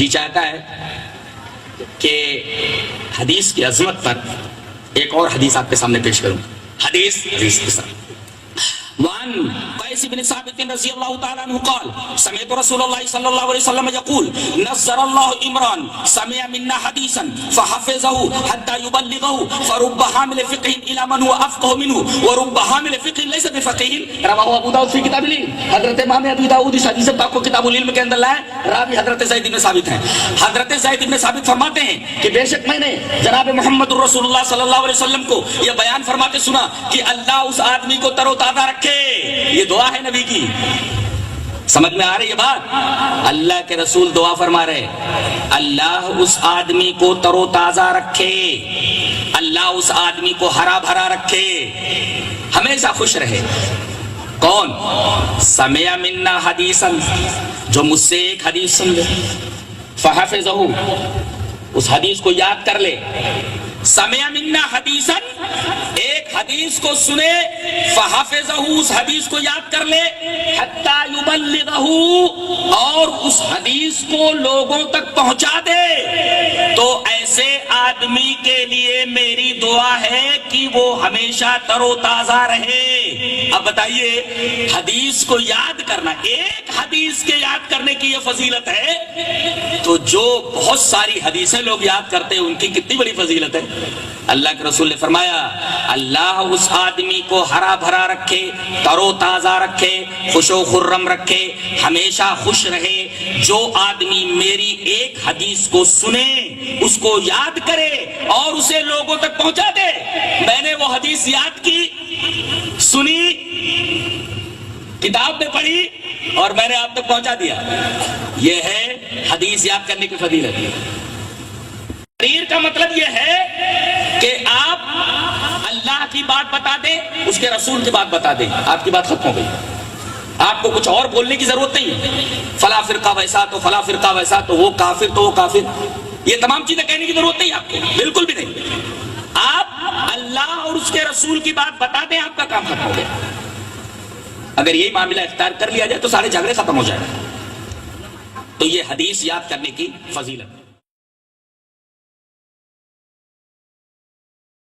جی چاہتا ہے کہ حدیث کی عظمت پر ایک اور حدیث آپ کے سامنے پیش کروں. حدیث کے ساتھ وعن قیس بن ثابت رضی اللہ تعالی عنہ قال سمعت رسول اللہ صلی اللہ علیہ وسلم يقول نصر الله عمران سمع منا حديثا فحفظه حتى يبلغه فرب حامل فقه الى من هو افقه منه ورب حامل فقه ليس بفقيه رواه ابو داؤد في کتاب العلم. حضرت امام ابو داؤد اس حدیث پاک کو کتاب العلم کے اندر لائے. راوی حضرت زید بن ثابت ہیں. حضرت زید بن ثابت فرماتے ہیں کہ بے شک میں نے جناب محمد رسول اللہ صلی اللہ علیہ وسلم کو یہ بیان فرماتے سنا کہ اللہ اس آدمی کو تر و تازہ رکھے. یہ دعا ہے نبی کی. سمجھ میں آ رہی ہے بات؟ اللہ کے رسول دعا فرما رہے اللہ اس آدمی کو تر و تازہ رکھے, اللہ اس آدمی کو ہرا بھرا رکھے, ہمیشہ خوش رہے. کون؟ سمع منا حدیثا, جو مجھ سے ایک حدیث سن لے, فحفظہ, اس حدیث کو یاد کر لے. سمع منا حدیثا, ایک حدیث کو سنے, فحفظہ, اس حدیث کو یاد کر لے, حتی یبلغہ, اور اس حدیث کو لوگوں تک پہنچا دے. تو ایسے آدمی کے لیے میری دعا ہے کہ وہ ہمیشہ تر و تازہ رہے. اب بتائیے, حدیث کو یاد کرنا, ایک حدیث کے یاد کرنے کی یہ فضیلت ہے, تو جو بہت ساری حدیثیں لوگ یاد کرتے ہیں ان کی کتنی بڑی فضیلت ہے. اللہ کے رسول نے فرمایا اللہ اس آدمی کو ہرا بھرا رکھے, تر و تازہ رکھے, خوش و خرم رکھے, ہمیشہ خوش رہے. جو آدمی میری ایک حدیث کو سنے, اس کو یاد کرے اور اسے لوگوں تک پہنچا دے. میں نے وہ حدیث یاد کی, سنی, کتاب میں پڑھی اور میں نے آپ تک پہنچا دیا. یہ ہے حدیث یاد کرنے کی فضیلت. تقریر کا مطلب یہ ہے کہ آپ اللہ کی بات بتا دیں, اس کے رسول کی بات بتا دیں, آپ کی بات ختم ہو گئی. آپ کو کچھ اور بولنے کی ضرورت نہیں ہے. فلاں فرقہ ویسا تو فلاں فرقہ ویسا تو وہ کافر تو وہ کافر, یہ تمام چیزیں کہنے کی ضرورت نہیں آپ کو, بالکل بھی نہیں. آپ اللہ اور اس کے رسول کی بات بتا دیں, آپ کا کام ختم ہو گیا. اگر یہی معاملہ اختیار کر لیا جائے تو سارے جھگڑے ختم ہو جائیں. تو یہ حدیث یاد کرنے کی فضیلت.